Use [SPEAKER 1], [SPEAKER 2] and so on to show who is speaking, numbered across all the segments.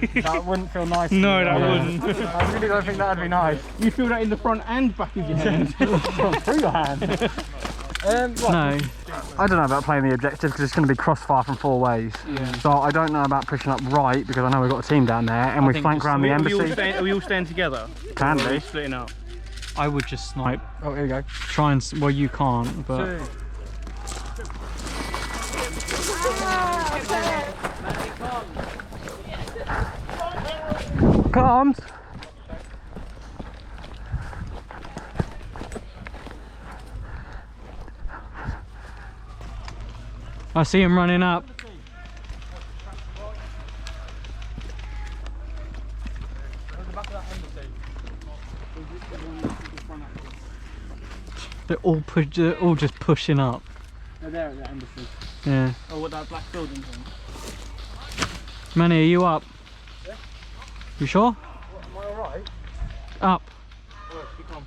[SPEAKER 1] That wouldn't feel nice.
[SPEAKER 2] No, that wouldn't.
[SPEAKER 1] I really don't think that'd be nice.
[SPEAKER 2] You feel that in the front and back of your hand.
[SPEAKER 1] Through your hand.
[SPEAKER 3] No.
[SPEAKER 1] I don't know about playing the objective because it's going to be crossfire from 4 ways.
[SPEAKER 2] Yeah.
[SPEAKER 1] So I don't know about pushing up right because I know we've got a team down there and we flank around the embassy.
[SPEAKER 2] Are we all staying together?
[SPEAKER 1] Can
[SPEAKER 2] Or are we
[SPEAKER 1] be.
[SPEAKER 2] splitting up?
[SPEAKER 3] I would just snipe.
[SPEAKER 1] Oh, here you go.
[SPEAKER 3] Try and. Well, you can't, but.
[SPEAKER 1] Comms.
[SPEAKER 3] I see him running up. They're all just pushing up.
[SPEAKER 2] They're there at the embassy.
[SPEAKER 3] Yeah.
[SPEAKER 2] Oh, what, that black building thing?
[SPEAKER 3] Manny, are you up?
[SPEAKER 2] Yeah.
[SPEAKER 3] You sure?
[SPEAKER 1] Am I alright?
[SPEAKER 3] Up.
[SPEAKER 2] Oh, keep on.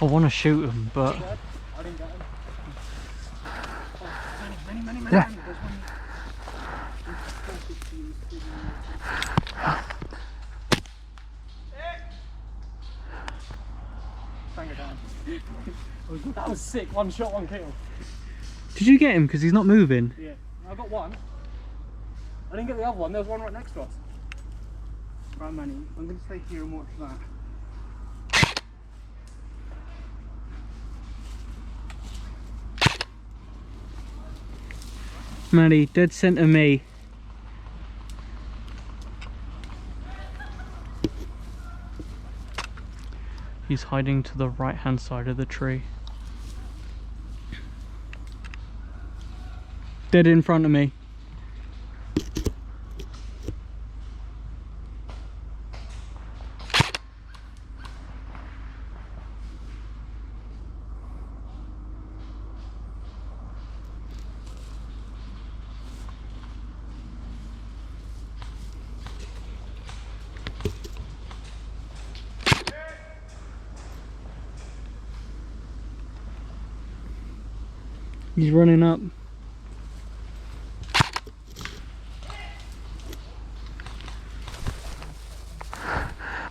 [SPEAKER 3] I want to shoot him, but.
[SPEAKER 2] I didn't get him. Many.
[SPEAKER 1] Yeah.
[SPEAKER 2] There's one. Bang it down. That was sick. 1 shot, 1 kill.
[SPEAKER 3] Did you get him? Because he's not moving.
[SPEAKER 2] Yeah. I got one. I didn't get the other one. There was one right next to us. Right, Manny. I'm going to stay here and watch that.
[SPEAKER 3] Manny, dead centre me. He's hiding to the right hand side of the tree. Dead in front of me. He's running up.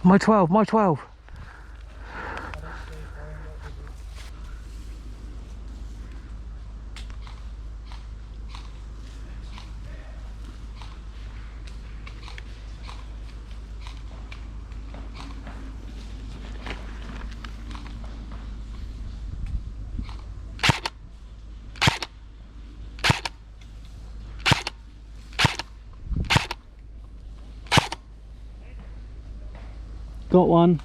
[SPEAKER 1] My 12, my 12.
[SPEAKER 3] Got one.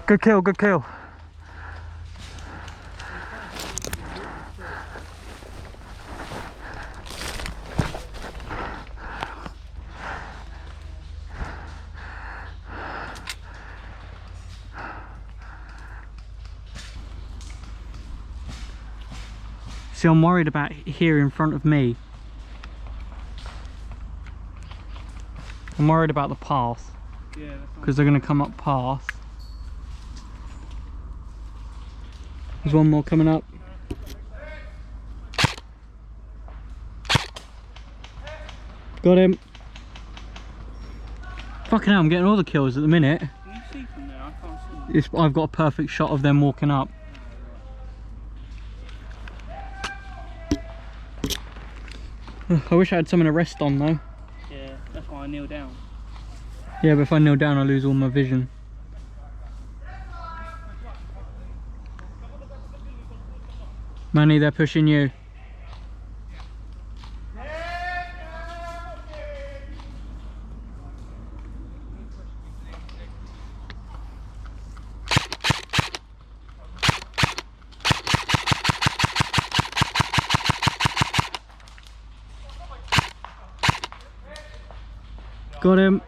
[SPEAKER 1] Good kill, good kill.
[SPEAKER 3] See, I'm worried about here in front of me. I'm worried about the path.
[SPEAKER 2] Yeah, that's
[SPEAKER 3] Because they're going to come up path. There's one more coming up. Got him. Fucking hell, I'm getting all the kills at the minute.
[SPEAKER 2] Can you see from there? I can't see.
[SPEAKER 3] I've got a perfect shot of them walking up. I wish I had something to rest on though.
[SPEAKER 2] Yeah, that's why I kneel down.
[SPEAKER 3] Yeah, but if I kneel down I lose all my vision. Manny, they're pushing you. Got him.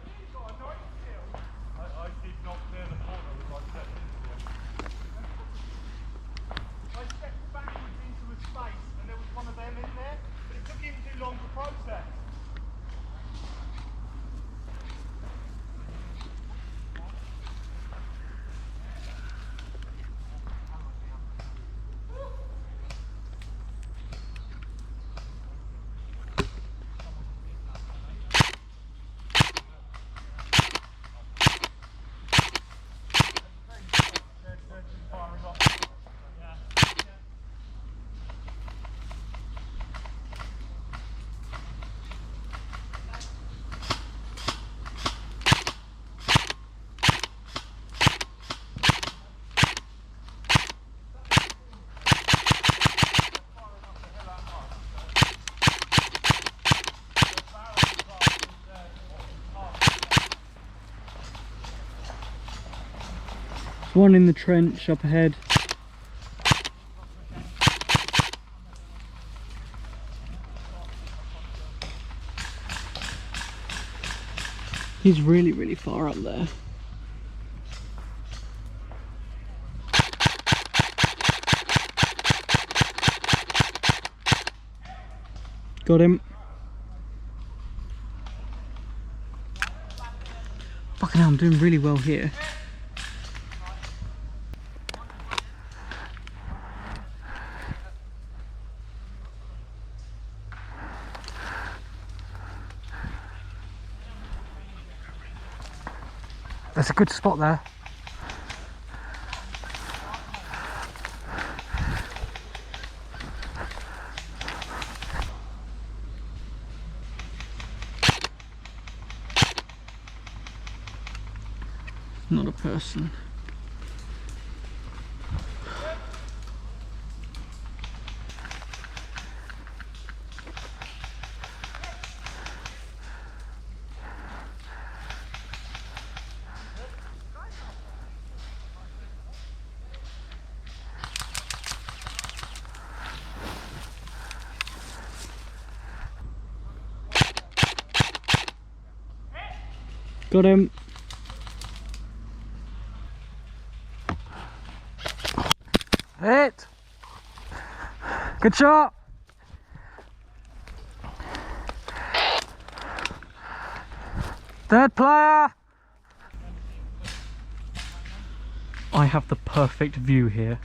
[SPEAKER 3] One in the trench up ahead. He's really, really far up there. Got him. Fucking hell, I'm doing really well here.
[SPEAKER 1] There's a good spot there.
[SPEAKER 3] Not a person. Got him.
[SPEAKER 1] Hit! Good shot! Third player!
[SPEAKER 3] I have the perfect view here.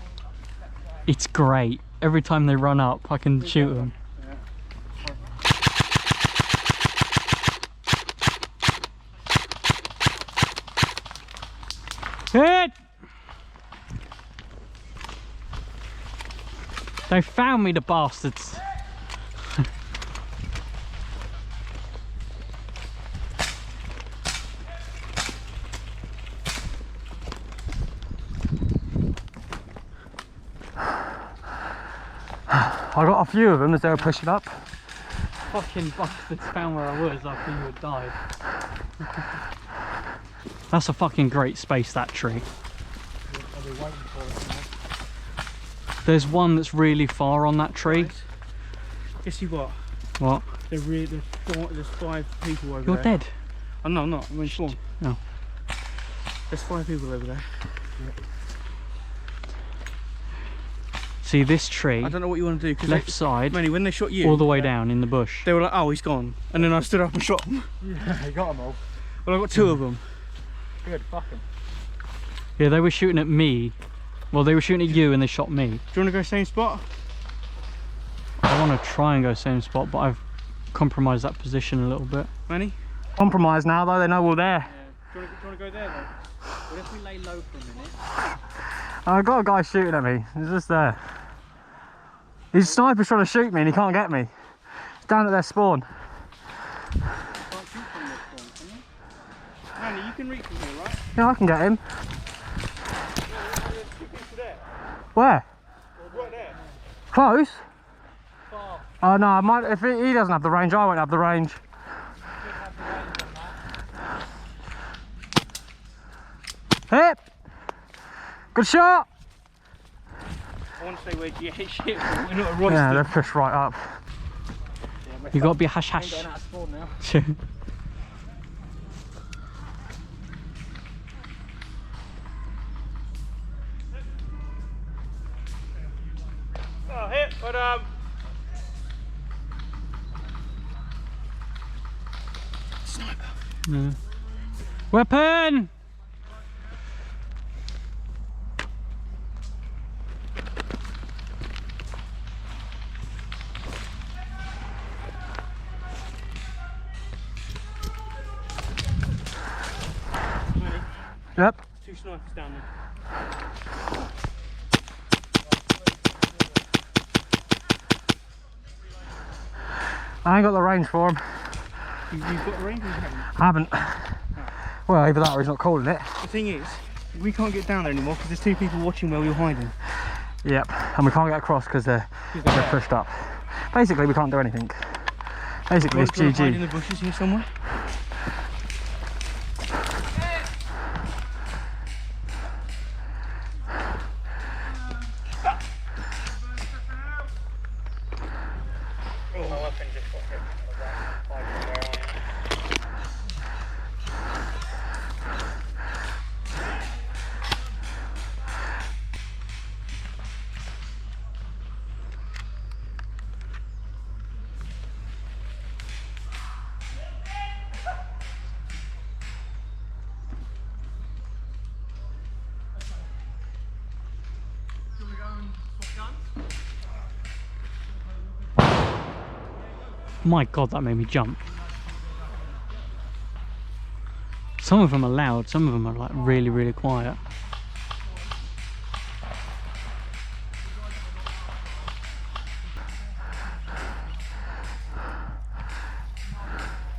[SPEAKER 3] It's great. Every time they run up, I can shoot them.
[SPEAKER 1] Hit!
[SPEAKER 3] They found me, the bastards.
[SPEAKER 1] I got a few of them as they were pushing up.
[SPEAKER 3] Fucking bastards found where I was after you had died. That's a fucking great space, that tree. There's one that's really far on that tree.
[SPEAKER 2] Guess you what?
[SPEAKER 3] What?
[SPEAKER 2] There's 5 people over
[SPEAKER 3] You're
[SPEAKER 2] there.
[SPEAKER 3] dead.
[SPEAKER 2] Oh, no, I'm not. I'm in form.
[SPEAKER 3] No.
[SPEAKER 2] There's 5 people over there.
[SPEAKER 3] See this tree,
[SPEAKER 2] I don't know what you want to do. Cause
[SPEAKER 3] left side,
[SPEAKER 2] Manny, when they shot you,
[SPEAKER 3] all the way down in the bush.
[SPEAKER 2] they were like, oh, he's gone. And then I stood up and shot him.
[SPEAKER 1] Yeah, you got them all.
[SPEAKER 2] Well, I got 2 of them.
[SPEAKER 1] Good, fuck them.
[SPEAKER 3] Yeah, they were shooting at me. Well, they were shooting at you and they shot me.
[SPEAKER 2] Do you want to go same spot?
[SPEAKER 3] I want to try and go same spot, but I've compromised that position a little bit.
[SPEAKER 2] Manny?
[SPEAKER 1] Compromise now though, they know we're there.
[SPEAKER 2] Yeah. Do you want to go there though?
[SPEAKER 3] What if we lay low for a minute?
[SPEAKER 1] I've got a guy shooting at me, he's just there. His sniper's trying to shoot me and he can't get me. He's down at their spawn.
[SPEAKER 2] Manny, you can reach from here, right?
[SPEAKER 1] Yeah, I can get him. Where?
[SPEAKER 2] Right there.
[SPEAKER 1] Close?
[SPEAKER 2] Far.
[SPEAKER 1] Oh no, I might, if he doesn't have the range, I won't have the range. Hit! Good shot!
[SPEAKER 2] I want to say we're GH shit, but we're not a roster.
[SPEAKER 1] Yeah, they've pushed right up.
[SPEAKER 3] You got to be hash hash. Yeah. Weapon!
[SPEAKER 1] Yep.
[SPEAKER 2] 2 snipers down there.
[SPEAKER 1] I ain't got the range for him.
[SPEAKER 2] You've got the range or you haven't?
[SPEAKER 1] I haven't. Well, either that or he's not calling it.
[SPEAKER 2] The thing is, we can't get down there anymore because there's 2 people watching where we're hiding.
[SPEAKER 1] Yep. And we can't get across because they're pushed up. Basically, we can't do anything. Basically, it's
[SPEAKER 2] Hide in
[SPEAKER 1] GG.
[SPEAKER 2] the bushes here somewhere.
[SPEAKER 3] My god, that made me jump. Some of them are loud, some of them are like really, really quiet.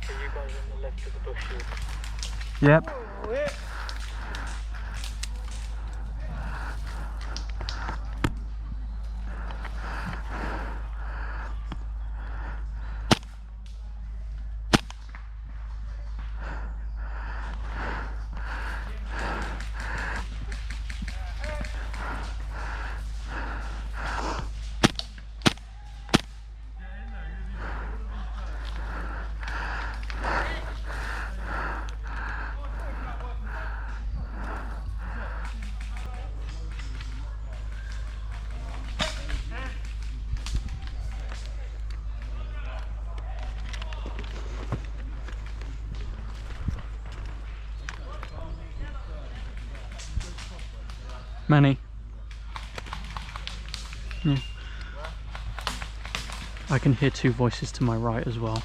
[SPEAKER 2] You guys on the left of the bushes.
[SPEAKER 1] Yep.
[SPEAKER 3] Manny. Yeah. I can hear 2 voices to my right as well.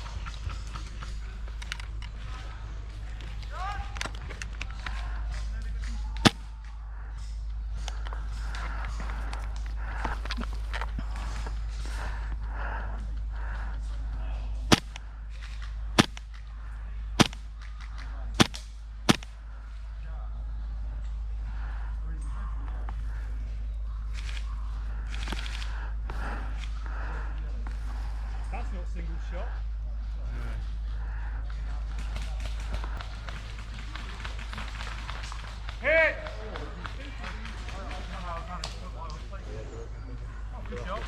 [SPEAKER 2] That's not single shot. Hit! Good shot.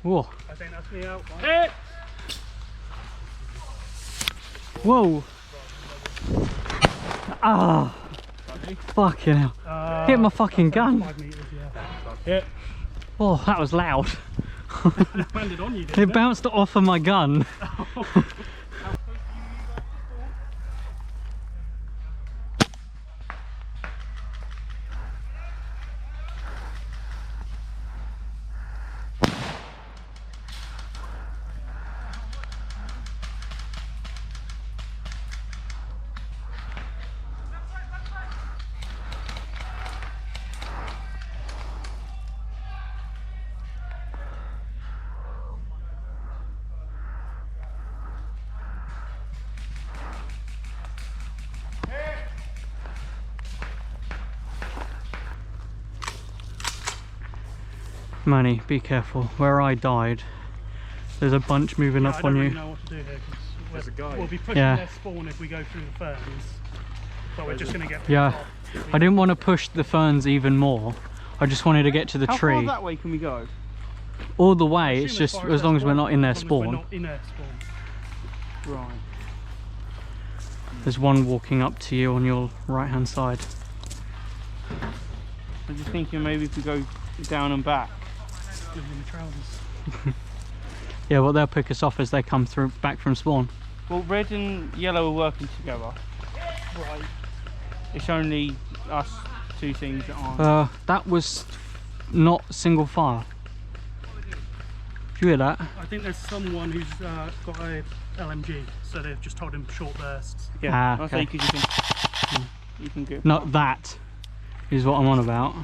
[SPEAKER 3] Whoa.
[SPEAKER 2] I think that's me out.
[SPEAKER 3] Hit! Whoa. Ah. Fucking hell. Hit my fucking gun.
[SPEAKER 2] 5 meters, yeah. Hit.
[SPEAKER 3] Oh, that was loud.
[SPEAKER 2] It landed on you, didn't
[SPEAKER 3] It bounced off of my gun. Manny, be careful. Where I died, there's a bunch moving up
[SPEAKER 2] I
[SPEAKER 3] on
[SPEAKER 2] don't
[SPEAKER 3] you.
[SPEAKER 2] really know what to do here
[SPEAKER 4] There's a
[SPEAKER 2] because
[SPEAKER 4] guy.
[SPEAKER 2] we'll be pushing
[SPEAKER 3] Yeah.
[SPEAKER 2] their spawn if we go through the ferns. But we're just going to get picked
[SPEAKER 3] Yeah.
[SPEAKER 2] off.
[SPEAKER 3] I didn't want to push the ferns even more. I just wanted to get to the
[SPEAKER 2] How
[SPEAKER 3] tree.
[SPEAKER 2] far that way can we go?
[SPEAKER 3] All the way,
[SPEAKER 2] I
[SPEAKER 3] it's
[SPEAKER 2] assume
[SPEAKER 3] just
[SPEAKER 2] far
[SPEAKER 3] as long as we're not in their
[SPEAKER 2] as long as we're
[SPEAKER 3] spawn.
[SPEAKER 2] not in their spawn. Right.
[SPEAKER 3] There's one walking up to you on your right hand side.
[SPEAKER 2] I'm just thinking maybe if we go down and back. Living in the trousers.
[SPEAKER 3] Yeah, well they'll pick us off as they come through back from spawn.
[SPEAKER 2] Well, red and yellow are working together.
[SPEAKER 4] Right.
[SPEAKER 2] It's only us two things that aren't.
[SPEAKER 3] That was not single fire. Did you hear that?
[SPEAKER 2] I think there's someone who's got a LMG, so they've just told him short bursts. Yeah,
[SPEAKER 3] Ah,
[SPEAKER 2] I'll
[SPEAKER 3] okay.
[SPEAKER 2] say because you can get.
[SPEAKER 3] Not that is what I'm on about.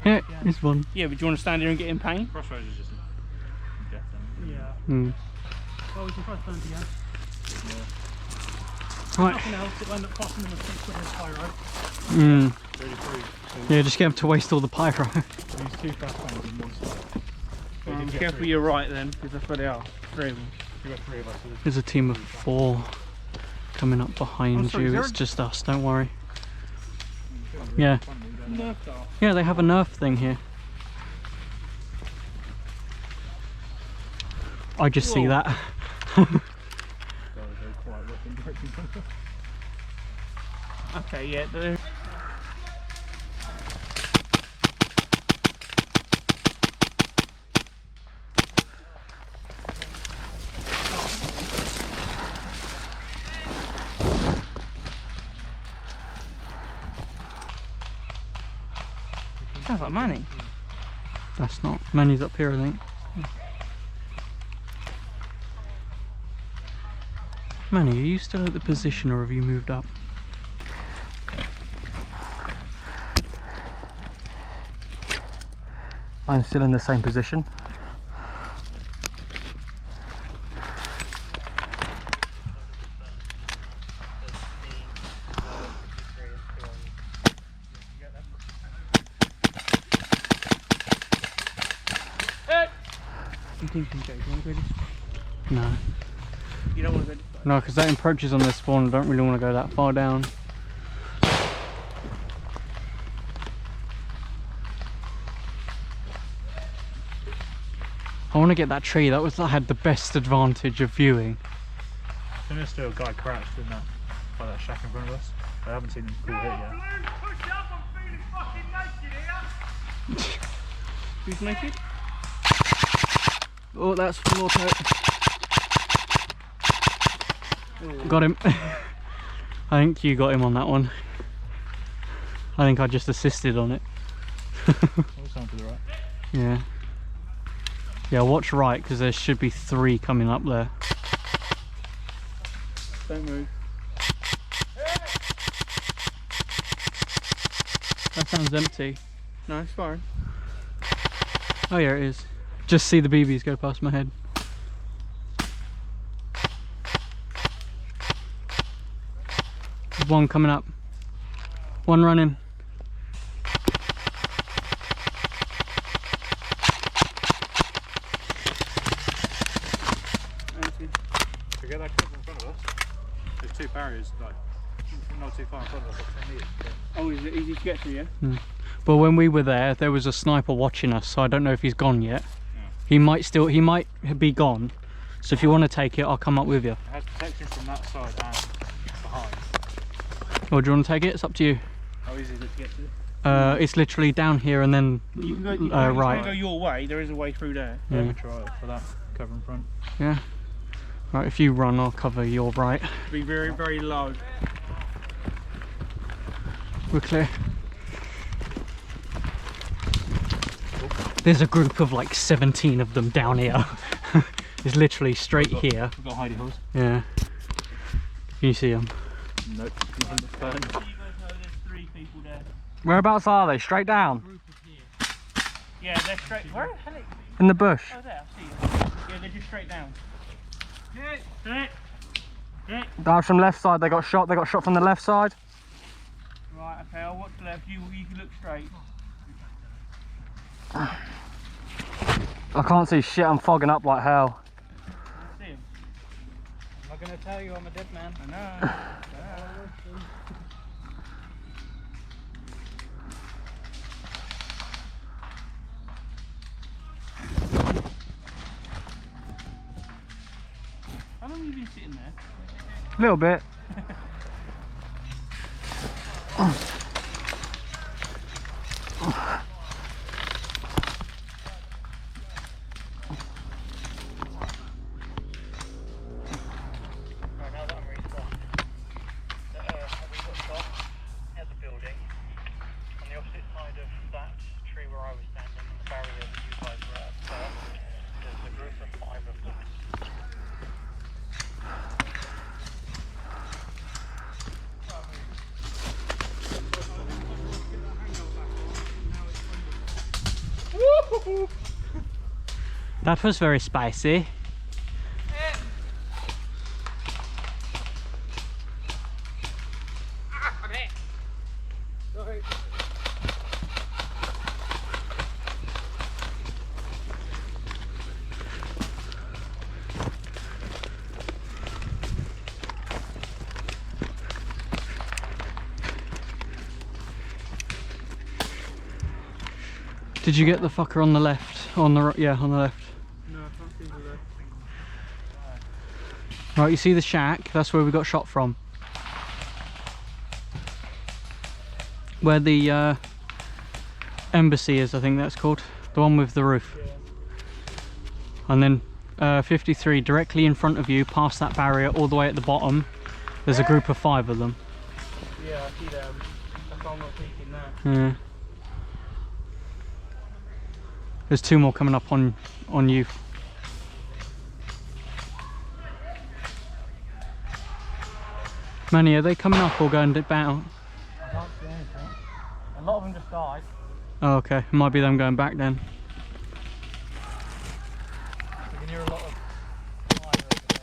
[SPEAKER 3] Yeah, this one.
[SPEAKER 2] Yeah, but do you want to stand here and get in pain?
[SPEAKER 4] Crossroads is just death.
[SPEAKER 2] Yeah.
[SPEAKER 3] Mm.
[SPEAKER 2] Well, we can try to turn again.
[SPEAKER 3] Right.
[SPEAKER 2] Nothing else, it'll end up costing them a 6 quid pyro.
[SPEAKER 3] Mm.
[SPEAKER 4] 33.
[SPEAKER 3] Yeah, just get them to waste all the pyro.
[SPEAKER 4] These two fast ones in one side.
[SPEAKER 2] Careful you're right then, because that's where they are. 3 of them.
[SPEAKER 4] You got 3 of us. So
[SPEAKER 3] There's a team of 4 coming up behind
[SPEAKER 2] sorry,
[SPEAKER 3] you.
[SPEAKER 2] is there
[SPEAKER 3] It's
[SPEAKER 2] a-
[SPEAKER 3] just us, don't worry. Yeah. Yeah, they have a Nerf thing here. I just see
[SPEAKER 2] Whoa.
[SPEAKER 3] that.
[SPEAKER 2] Okay, yeah. They're... Sounds like Manny.
[SPEAKER 3] That's not. Manny's up here, I think. Manny, are you still at the position or have you moved up?
[SPEAKER 1] I'm still in the same position.
[SPEAKER 2] You think you can go? You want to go this?
[SPEAKER 3] No.
[SPEAKER 2] You don't want to go this way?
[SPEAKER 3] No, because that encroaches on their spawn. I don't really want to go that far down. I want to get that tree. That had the best advantage of viewing.
[SPEAKER 4] I think there's still a guy crouched in that, by that shack in front of us. I haven't seen him pull hit yet.
[SPEAKER 2] Who's naked?
[SPEAKER 3] Oh, that's from auto. Got him. I think you got him on that one. I think I just assisted on it.
[SPEAKER 4] What's on to the right?
[SPEAKER 3] Yeah. Yeah, watch right because there should be 3 coming up there.
[SPEAKER 2] Don't move.
[SPEAKER 3] That sounds empty.
[SPEAKER 2] No, it's fine.
[SPEAKER 3] Oh yeah, it is. Just see the BBs go past my head. There's one coming up. One running.
[SPEAKER 2] Empty.
[SPEAKER 4] To get that cover in front of us, there's 2 barriers, like, not too far in front of us, like 10 metres.
[SPEAKER 2] Oh, is it easy to get to, yeah?
[SPEAKER 3] But when we were there was a sniper watching us, so I don't know if he's gone yet.
[SPEAKER 4] Yeah.
[SPEAKER 3] He might be gone. So if you want to take it, I'll come up with you.
[SPEAKER 4] It has protection from that side and behind.
[SPEAKER 3] Or do you want to take it? It's up to you.
[SPEAKER 4] How easy is it to get to?
[SPEAKER 3] It's literally down here and then
[SPEAKER 2] You can go, you can
[SPEAKER 3] right.
[SPEAKER 2] go your way, there is a way through there.
[SPEAKER 3] Yeah.
[SPEAKER 4] Let me try it for that cover in front.
[SPEAKER 3] Yeah. Right, if you run, I'll cover your right.
[SPEAKER 2] Be very, very low.
[SPEAKER 3] We're clear. There's a group of like 17 of them down here. is literally straight here.
[SPEAKER 4] We've got hidey holes.
[SPEAKER 3] Yeah. Can you see them?
[SPEAKER 4] Nope, nothing but fern.
[SPEAKER 2] You guys know there's 3 people there.
[SPEAKER 1] Whereabouts are they? Straight down?
[SPEAKER 2] Group of here. Yeah, they're straight. Where the hell?
[SPEAKER 1] In the bush?
[SPEAKER 2] Oh, there. I see you. Yeah, they're just straight down.
[SPEAKER 1] Down from left side, they got shot from the left side.
[SPEAKER 2] Right, okay, I'll watch left. You can look straight.
[SPEAKER 1] I can't see shit, I'm fogging up like hell.
[SPEAKER 2] I see him.
[SPEAKER 3] I'm not going to tell you I'm a dead man.
[SPEAKER 2] I know. How long have you been sitting there?
[SPEAKER 1] A little bit.
[SPEAKER 3] That was very spicy. Did you get the fucker on the left? On the right? Yeah, on the left.
[SPEAKER 2] No, I can't see the left.
[SPEAKER 3] Right, you see the shack? That's where we got shot from. Where the embassy is, I think that's called. The one with the roof.
[SPEAKER 2] Yeah.
[SPEAKER 3] And then 53, directly in front of you, past that barrier, all the way at the bottom, there's a group of 5 of them.
[SPEAKER 2] Yeah, I see them. That's why I'm not peeking there.
[SPEAKER 3] Yeah. There's 2 more coming up on you. Manny, are they coming up or going down?
[SPEAKER 2] I can't see anything. A lot of them just died.
[SPEAKER 3] Oh, okay. It might be them going back then.
[SPEAKER 2] You can hear a lot of fire over there.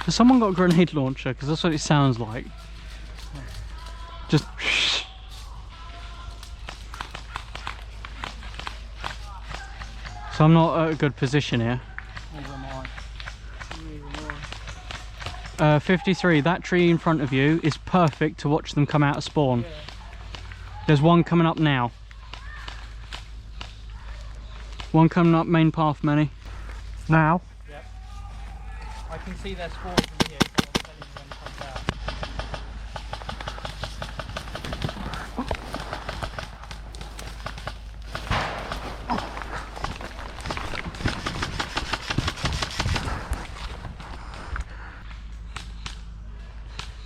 [SPEAKER 3] Has someone got a grenade launcher? Because that's what it sounds like. Just. So I'm not at a good position here.
[SPEAKER 2] Neither am I.
[SPEAKER 3] 53, that tree in front of you is perfect to watch them come out of spawn.
[SPEAKER 2] Yeah.
[SPEAKER 3] There's one coming up now. One coming up main path, Manny.
[SPEAKER 1] Now?
[SPEAKER 2] Yep. I can see their spawn from here, so I'm telling you when it comes out.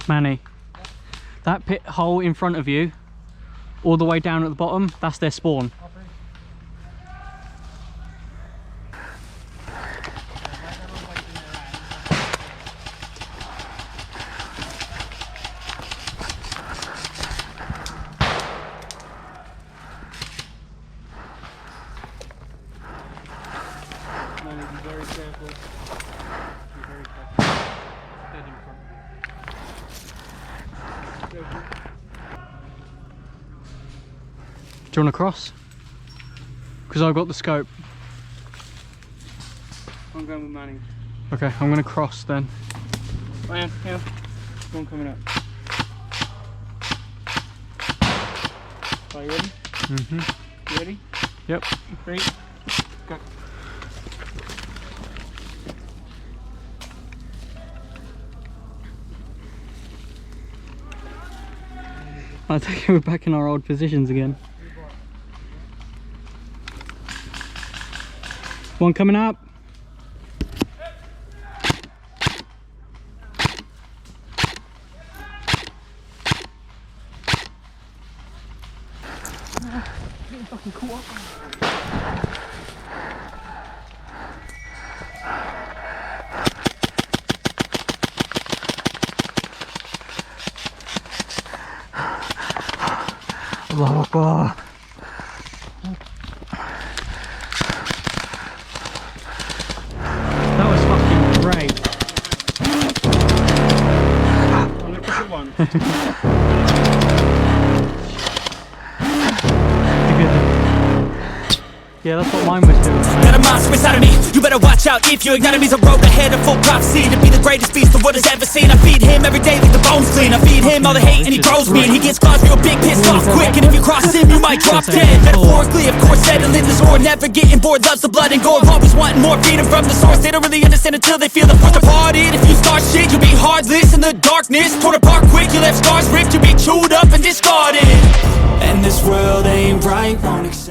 [SPEAKER 3] Manny, that pit hole in front of you, all the way down at the bottom, that's their spawn.
[SPEAKER 2] No, be very careful. Be very careful. Dead in front. Careful.
[SPEAKER 3] Do you want to cross? Because I've got the scope.
[SPEAKER 2] I'm going with Manny.
[SPEAKER 3] Okay, I'm going to cross then.
[SPEAKER 2] Ryan, here. One coming up. Are you ready?
[SPEAKER 3] Mm-hmm.
[SPEAKER 2] You ready?
[SPEAKER 3] Yep.
[SPEAKER 2] 3, go.
[SPEAKER 3] I think we're back in our old positions again. One coming up.
[SPEAKER 1] Allahu Akbar.
[SPEAKER 3] That was fucking great.
[SPEAKER 2] I'm gonna push it one.
[SPEAKER 3] Yeah, that's what mine was doing.
[SPEAKER 5] Got a monster inside of me, you better watch out if your enemy's a road ahead of full prophecy. To be the greatest beast the world has ever seen. I feed him every day like the bones clean. I feed him all the hate and he grows me. And he gets claws real big, pissed off quick. And if you cross him, you might drop dead. Metaphorically, of course, settling the score. Never getting bored, loves the blood and gore. Always wanting more, feeding from the source. They don't really understand until they feel the force departed. If you start shit, you'll be heartless in the darkness. Torn apart quick, you left scars ripped. You'll be chewed up and discarded. And this world ain't right, won't accept